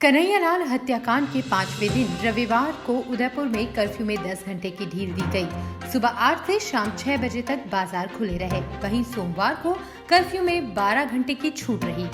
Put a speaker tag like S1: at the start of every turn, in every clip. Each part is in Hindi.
S1: कन्हैयालाल हत्याकांड के 5वें दिन रविवार को उदयपुर में कर्फ्यू में 10 घंटे की ढील दी गई। सुबह 8 से शाम 6 बजे तक बाजार खुले रहे। वहीं सोमवार को कर्फ्यू में 12 घंटे की छूट रही।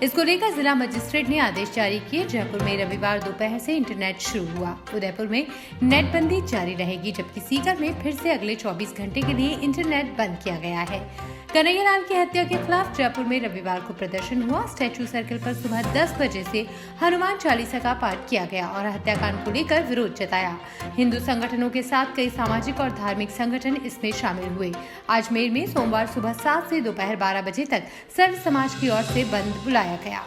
S1: इसको लेकर जिला मजिस्ट्रेट ने आदेश जारी किए। जयपुर में रविवार दोपहर से इंटरनेट शुरू हुआ। उदयपुर में नेट बंदी जारी रहेगी, जबकि सीकर में फिर से अगले 24 घंटे के लिए इंटरनेट बंद किया गया है। कन्हैयालाल की हत्या के खिलाफ जयपुर में रविवार को प्रदर्शन हुआ। स्टैच्यू सर्कल पर सुबह 10 बजे से हनुमान चालीसा का पाठ किया गया और हत्याकांड को लेकर विरोध जताया। हिंदू संगठनों के साथ कई सामाजिक और धार्मिक संगठन इसमें शामिल हुए। अजमेर में सोमवार सुबह 7 से दोपहर 12 बजे तक सर्व समाज की ओर से बंद बुलाया गया।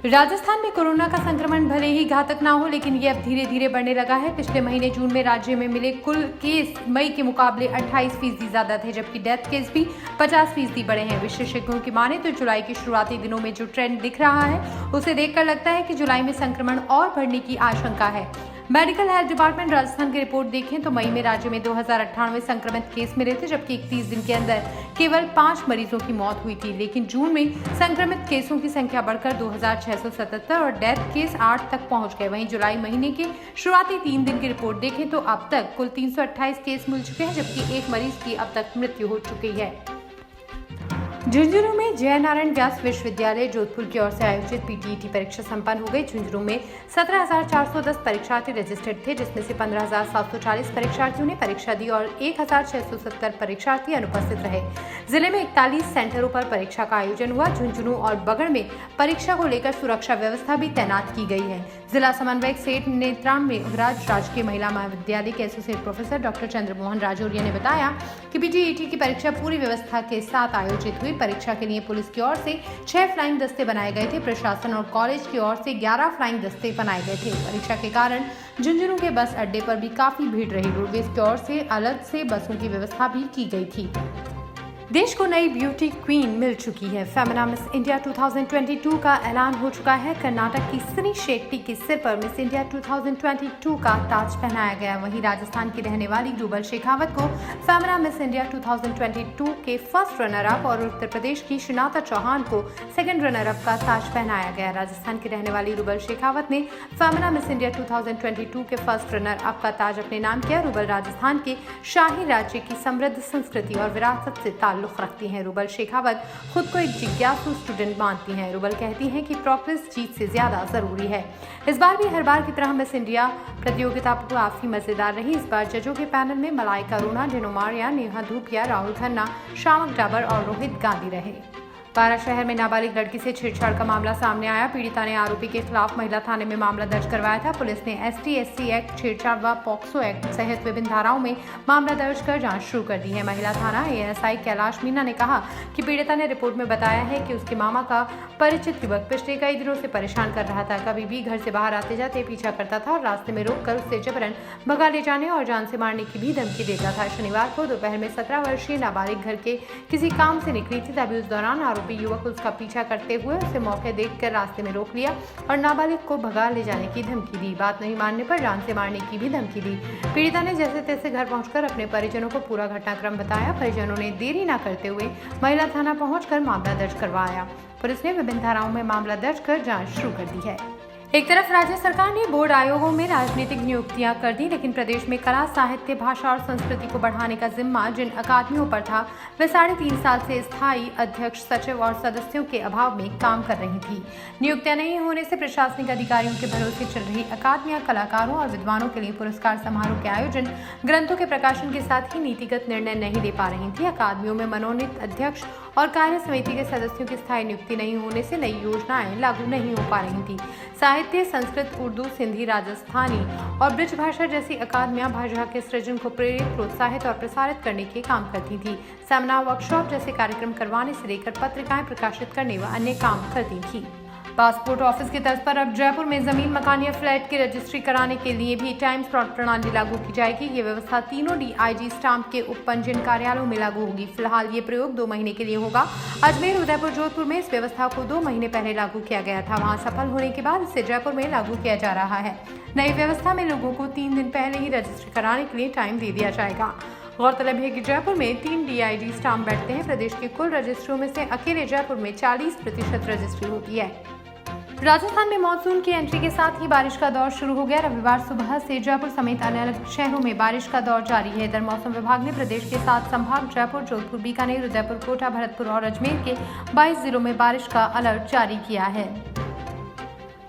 S1: राजस्थान में कोरोना का संक्रमण भले ही घातक ना हो, लेकिन ये अब धीरे धीरे बढ़ने लगा है। पिछले महीने जून में राज्य में मिले कुल केस मई के मुकाबले 28% ज्यादा थे, जबकि डेथ केस भी 50% बढ़े हैं। विशेषज्ञों की माने तो जुलाई के शुरुआती दिनों में जो ट्रेंड दिख रहा है, उसे देखकर लगता है कि जुलाई में संक्रमण और बढ़ने की आशंका है। मेडिकल हेल्थ डिपार्टमेंट राजस्थान की रिपोर्ट देखें तो मई में राज्य में 2098 संक्रमित केस मिले थे, जबकि 31 दिन के अंदर केवल 5 मरीजों की मौत हुई थी। लेकिन जून में संक्रमित केसों की संख्या बढ़कर 2677 और डेथ केस 8 तक पहुंच गए। वहीं जुलाई महीने के शुरुआती 3 दिन की रिपोर्ट देखें तो अब तक कुल 328 केस मिल चुके हैं, जबकि एक मरीज की अब तक मृत्यु हो चुकी है। झुंझुनू में जय नारायण व्यास विश्वविद्यालय जोधपुर की ओर से आयोजित पीटीईटी परीक्षा संपन्न हो गई। झुंझुनू में 17,410 परीक्षार्थी रजिस्टर्ड थे, जिसमें से 15,740 परीक्षार्थियों ने परीक्षा दी और 1,670 परीक्षार्थी अनुपस्थित रहे। जिले में 41 सेंटरों पर परीक्षा का आयोजन हुआ। झुंझुनू और बगड़ में परीक्षा को लेकर सुरक्षा व्यवस्था भी तैनात की गई है। जिला समन्वयक सेठ नेत्राम मेघराज राजकीय महिला महाविद्यालय के associate professor doctor Chandramohan Rajauria ने बताया कि पीटीईटी की परीक्षा पूरी व्यवस्था के साथ आयोजित हुई। परीक्षा के लिए पुलिस की ओर से 6 फ्लाइंग दस्ते बनाए गए थे। प्रशासन और कॉलेज की ओर से 11 फ्लाइंग दस्ते बनाए गए थे। परीक्षा के कारण झुंझुनू के बस अड्डे पर भी काफी भीड़ रही। रोडवेज की ओर से अलग से बसों की व्यवस्था भी की गई थी। देश को नई ब्यूटी क्वीन मिल चुकी है। फेमिना मिस इंडिया 2022 का ऐलान हो चुका है। कर्नाटक की सिनी शेट्टी के सिर पर मिस इंडिया 2022 का ताज पहनाया गया। वहीं राजस्थान की रहने वाली रूबल शेखावत को फेमिना मिस इंडिया 2022 के फर्स्ट रनर अप और उत्तर प्रदेश की शिनाता चौहान को सेकंड रनर अप का ताज पहनाया गया। राजस्थान की रहने वाली रूबल शेखावत ने फेमिना मिस इंडिया 2022 के फर्स्ट रनर अप का ताज अपने नाम किया। रूबल राजस्थान के शाही राज्य की समृद्ध संस्कृति और विरासत से ताल्लुक रखती हैं। रूबल शेखावत खुद को एक जिज्ञासु स्टूडेंट मानती हैं। रूबल कहती हैं कि प्रोग्रेस जीत से ज्यादा जरूरी है। इस बार भी हर बार की तरह मिस इंडिया प्रतियोगिता काफी मजेदार रही। इस बार जजों के पैनल में मलाइका अरोड़ा, डिनो मारिया, नेहा धूपिया, राहुल खन्ना, शामक डाबर और रोहित गांधी रहे। बारा शहर में नाबालिग लड़की से छेड़छाड़ का मामला सामने आया। पीड़िता ने आरोपी के खिलाफ महिला थाने में मामला दर्ज करवाया था। पुलिस ने ST/SC एक्ट, छेड़छाड़ व पॉक्सो एक्ट सहित विभिन्न धाराओं में मामला दर्ज कर जांच शुरू कर दी है। महिला थाना ASI कैलाश मीना ने कहा कि पीड़िता ने रिपोर्ट में बताया है कि उसके मामा का परिचित युवक पिछले कई दिनों से परेशान कर रहा था। कभी भी घर से बाहर आते जाते पीछा करता था और रास्ते में रोककर उससे जबरन भगा ले जाने और जान से मारने की भी धमकी देता था। शनिवार को दोपहर में 17 वर्षीय नाबालिग घर के किसी काम से निकली थी। तभी उस दौरान आरोपी युवक उसका पीछा करते हुए उसे मौके देखकर रास्ते में रोक लिया और नाबालिग को भगा ले जाने की धमकी दी। बात नहीं मानने पर जान से मारने की भी धमकी दी। पीड़िता ने जैसे तैसे घर पहुंचकर अपने परिजनों को पूरा घटनाक्रम बताया। परिजनों ने देरी न करते हुए महिला थाना पहुंचकर मामला दर्ज करवाया। पुलिस ने विभिन्न धाराओं में मामला दर्ज कर जांच शुरू कर दी है। एक तरफ राज्य सरकार ने बोर्ड आयोगों में राजनीतिक नियुक्तियां कर दी, लेकिन प्रदेश में कला, साहित्य, भाषा और संस्कृति को बढ़ाने का जिम्मा जिन अकादमियों पर था, वे 3.5 साल से स्थायी अध्यक्ष, सचिव और सदस्यों के अभाव में काम कर रही थी। नियुक्तियां नहीं होने से प्रशासनिक अधिकारियों के भरोसे चल रही अकादमियां कलाकारों और विद्वानों के लिए पुरस्कार समारोह के आयोजन, ग्रंथों के प्रकाशन के साथ ही नीतिगत निर्णय नहीं ले पा रही थी। अकादमियों में मनोनीत अध्यक्ष और कार्य समिति के सदस्यों की स्थायी नियुक्ति नहीं होने से नई योजनाएं लागू नहीं हो पा रही थी। साहित्य, संस्कृत, उर्दू, सिंधी, राजस्थानी और ब्रज भाषा जैसी अकादमियां भाषा के सृजन को प्रेरित, प्रोत्साहित और प्रसारित करने के काम करती थी। सेमिनार, वर्कशॉप जैसे कार्यक्रम करवाने से लेकर पत्रिकाएं प्रकाशित करने व अन्य काम करती थी। पासपोर्ट ऑफिस की तर्ज पर अब जयपुर में जमीन, मकान या फ्लैट की रजिस्ट्री कराने के लिए भी टाइम स्लॉट प्रणाली लागू की जाएगी। ये व्यवस्था तीनों DIG स्टाम्प के उपपंजीयन कार्यालयों में लागू होगी। फिलहाल ये प्रयोग 2 महीने के लिए होगा। अजमेर, उदयपुर, जोधपुर में इस व्यवस्था को 2 महीने पहले लागू किया गया था। वहां सफल होने के बाद इसे जयपुर में लागू किया जा रहा है। नई व्यवस्था में लोगों को 3 दिन पहले ही रजिस्ट्री कराने के लिए टाइम दे दिया जाएगा। गौरतलब है कि जयपुर में 3 DIG स्टाम्प बैठते हैं। प्रदेश के कुल रजिस्ट्रियों में से अकेले जयपुर में 40% रजिस्ट्री होती है। राजस्थान में मानसून की एंट्री के साथ ही बारिश का दौर शुरू हो गया। रविवार सुबह से जयपुर समेत अलग अलग शहरों में बारिश का दौर जारी है। इधर मौसम विभाग ने प्रदेश के 7 संभाग जयपुर, जोधपुर, बीकानेर, उदयपुर, कोटा, भरतपुर और अजमेर के 22 जिलों में बारिश का अलर्ट जारी किया है।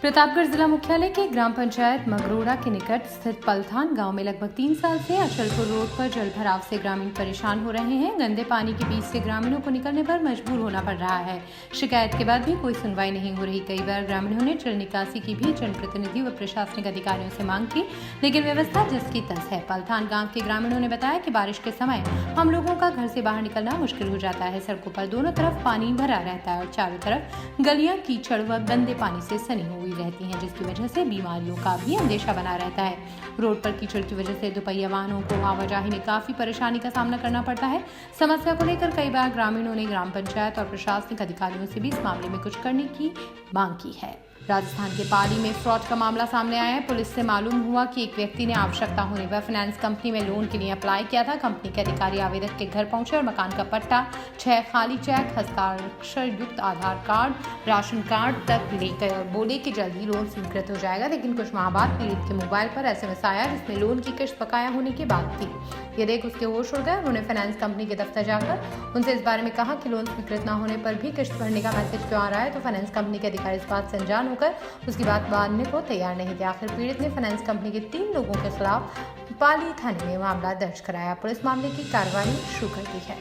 S1: प्रतापगढ़ जिला मुख्यालय के ग्राम पंचायत मगरोड़ा के निकट स्थित पलथान गांव में लगभग 3 साल से अचलपुर रोड पर जल भराव से ग्रामीण परेशान हो रहे हैं। गंदे पानी के बीच से ग्रामीणों को निकलने पर मजबूर होना पड़ रहा है। शिकायत के बाद भी कोई सुनवाई नहीं हो रही। कई बार ग्रामीणों ने जल निकासी की भी जनप्रतिनिधि व प्रशासनिक अधिकारियों से मांग की, लेकिन व्यवस्था जिसकी तस है। पलथान गाँव के ग्रामीणों ने बताया कि बारिश के समय हम लोगों का घर से बाहर निकलना मुश्किल हो जाता है। सड़कों पर दोनों तरफ पानी भरा रहता है और चारों तरफ गलियां कीचड़ व गंदे पानी से सनी हुई रहती हैं, जिसकी वजह से बीमारियों का भी अंदेशा बना रहता है। रोड पर कीचड़ की वजह से दोपहिया वाहनों को आवाजाही में काफी परेशानी का सामना करना पड़ता है। समस्या को लेकर कई बार ग्रामीणों ने ग्राम पंचायत और प्रशासनिक अधिकारियों से भी इस मामले में कुछ करने की मांग की है। राजस्थान के पाली में फ्रॉड का मामला सामने आया है। पुलिस से मालूम हुआ कि एक व्यक्ति ने आवश्यकता होने पर फाइनेंस कंपनी में लोन के लिए अप्लाई किया था। कंपनी के अधिकारी आवेदक के घर पहुंचे और मकान का पट्टा, 6 खाली चेक, हस्ताक्षर युक्त आधार कार्ड, राशन कार्ड तक लेकर और बोले कि जल्द ही लोन स्वीकृत हो जाएगा। लेकिन कुछ माह बाद पीड़ित के मोबाइल पर SMS आया जिसमें लोन की किश्त बकाया होने की बात थी। ये देख उसके होश उड़ गए। उन्होंने फाइनेंस कंपनी के दफ्तर जाकर उनसे इस बारे में कहा कि लोन स्वीकृत न होने पर भी किश्त भरने का मैसेज क्यों आ रहा है। तो फाइनेंस कंपनी के अधिकारी इस बात से अनजान होकर उसकी बात मानने को तैयार नहीं थे। आखिर पीड़ित ने फाइनेंस कंपनी के 3 लोगों के खिलाफ पाली थाने में मामला दर्ज कराया। पुलिस मामले की कार्रवाई शुरू कर दी है।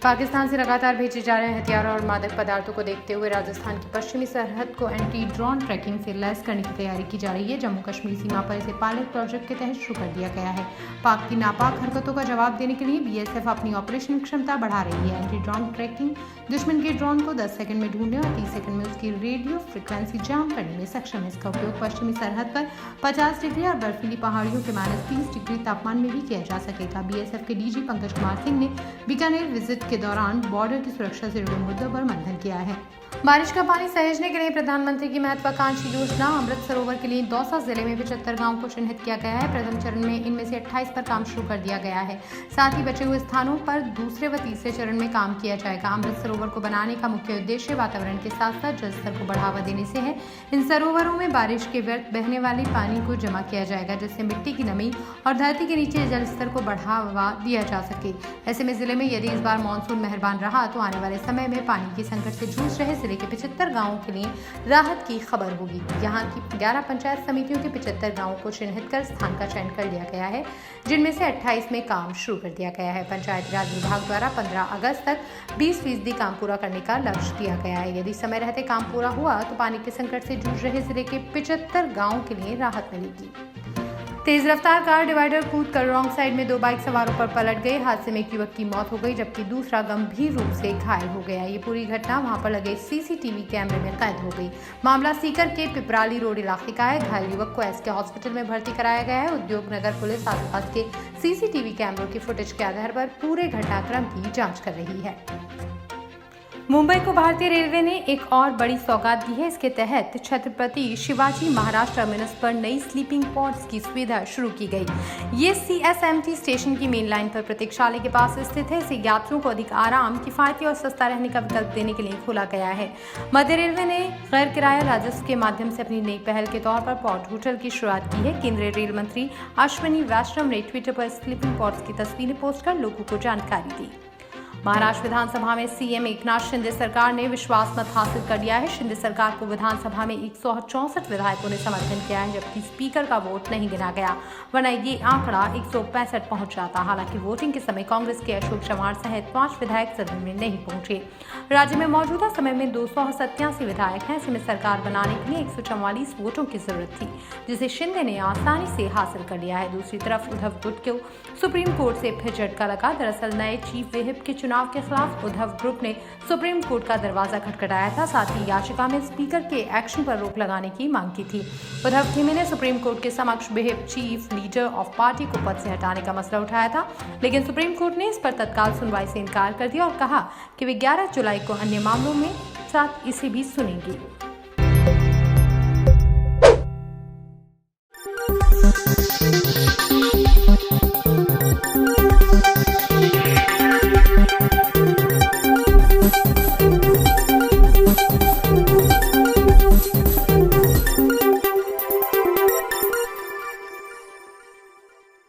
S1: पाकिस्तान से लगातार भेजे जा रहे हथियारों और मादक पदार्थों को देखते हुए राजस्थान की पश्चिमी सरहद को एंटी ड्रोन ट्रैकिंग से लैस करने की तैयारी की जा रही है। जम्मू कश्मीर सीमा पर इसे पायलट प्रोजेक्ट के तहत शुरू कर दिया गया है। पाक की नापाक हरकतों का जवाब देने के लिए BSF अपनी ऑपरेशन क्षमता बढ़ा रही है। एंटी ड्रोन ट्रैकिंग दुश्मन के ड्रोन को 10 सेकंड में ढूंढने और 30 सेकंड में उसकी रेडियो फ्रिक्वेंसी जाम करने में सक्षम है। इसका उपयोग पश्चिमी सरहद पर 50 डिग्री और बर्फीली पहाड़ियों के -30 डिग्री तापमान में भी किया जा सकेगा। BSF के DG पंकज कुमार सिंह ने बीकानेर विजिट के दौरान बॉर्डर की सुरक्षा से जुड़े मुद्दों पर मंथन किया है। बारिश का पानी सहेजने के लिए प्रधानमंत्री की महत्वाकांक्षी योजना अमृत सरोवर के लिए दौसा जिले में 75 गांवों को चिन्हित किया गया है। प्रथम चरण में इनमें से 28 पर काम शुरू कर दिया गया है। साथ ही बचे हुए स्थानों पर दूसरे व तीसरे चरण में काम किया जाएगा। अमृत सरोवर को बनाने का मुख्य उद्देश्य वातावरण के साथ साथ जल स्तर को बढ़ावा देने से है। इन सरोवरों में बारिश के व्यर्थ बहने वाले पानी को जमा किया जाएगा, जिससे मिट्टी की नमी और धरती के नीचे जल स्तर को बढ़ावा दिया जा सके। ऐसे में जिले में यदि इस बार मानसून मेहरबान रहा तो आने वाले समय में पानी के संकट से जूझ रहे जिले के 75 गांवों के लिए राहत की खबर होगी। यहाँ की 11 पंचायत समितियों के 75 गांवों को चिन्हित कर स्थान का चयन कर लिया गया है, जिनमें से 28 में काम शुरू कर दिया गया है। पंचायती राज विभाग द्वारा 15 अगस्त तक 20% काम पूरा करने का लक्ष्य दिया गया है। यदि समय रहते काम पूरा हुआ तो पानी के संकट से जूझ रहे जिले के 75 गाँवों के लिए राहत मिलेगी। तेज रफ्तार कार डिवाइडर कूद कर रॉन्ग साइड में 2 बाइक सवारों पर पलट गई। हादसे में एक युवक की मौत हो गई जबकि दूसरा गंभीर रूप से घायल हो गया। ये पूरी घटना वहां पर लगे CCTV कैमरे में कैद हो गई। मामला सीकर के पिपराली रोड इलाके का है। घायल युवक को SK हॉस्पिटल में भर्ती कराया गया है। उद्योग नगर पुलिस आसपास के CCTV कैमरों की फुटेज के आधार पर पूरे घटनाक्रम की जाँच कर रही है। मुंबई को भारतीय रेलवे ने एक और बड़ी सौगात दी है। इसके तहत छत्रपति शिवाजी महाराज टर्मिनस पर नई स्लीपिंग पॉड्स की सुविधा शुरू की गई। ये CSMT स्टेशन की मेन लाइन पर प्रतीक्षालय के पास स्थित है। इसे यात्रियों को अधिक आराम, किफायती और सस्ता रहने का विकल्प देने के लिए खोला गया है। मध्य रेलवे ने गैर किराया राजस्व के माध्यम से अपनी नई पहल के तौर पर पॉड होटल की शुरुआत की है। केंद्रीय रेल मंत्री अश्विनी वैष्णव ने ट्विटर पर स्लीपिंग पॉड्स की तस्वीरें पोस्ट कर लोगों को जानकारी दी। महाराष्ट्र विधानसभा में CM एकनाथ शिंदे सरकार ने विश्वास मत हासिल कर लिया है। शिंदे सरकार को विधानसभा में 164 विधायकों ने समर्थन किया है, जबकि स्पीकर का वोट नहीं गिना गया, वरना ये आंकड़ा 165 पहुंच जाता। हालांकि वोटिंग के समय कांग्रेस के अशोक चव्हाण सहित 5 विधायक सदन में नहीं पहुंचे। राज्य में मौजूदा समय में 287 विधायक हैं। ऐसे में सरकार बनाने के लिए 144 वोटों की जरूरत थी, जिसे शिंदे ने आसानी से हासिल कर लिया है। दूसरी तरफ उद्धव गुट को सुप्रीम कोर्ट से फिर झटका लगा। दरअसल नए चीफ व्हिप के चुनाव चुनाव के खिलाफ उद्धव ग्रुप ने सुप्रीम कोर्ट का दरवाजा खटखटाया था। साथ ही याचिका में स्पीकर के एक्शन पर रोक लगाने की मांग की थी। उद्धव खेमे ने सुप्रीम कोर्ट के समक्ष whip chief leader of party को पद से हटाने का मसला उठाया था, लेकिन सुप्रीम कोर्ट ने इस पर तत्काल सुनवाई से इनकार कर दिया और कहा कि वे 11 जुलाई को अन्य मामलों में साथ इसे भी सुनेंगी।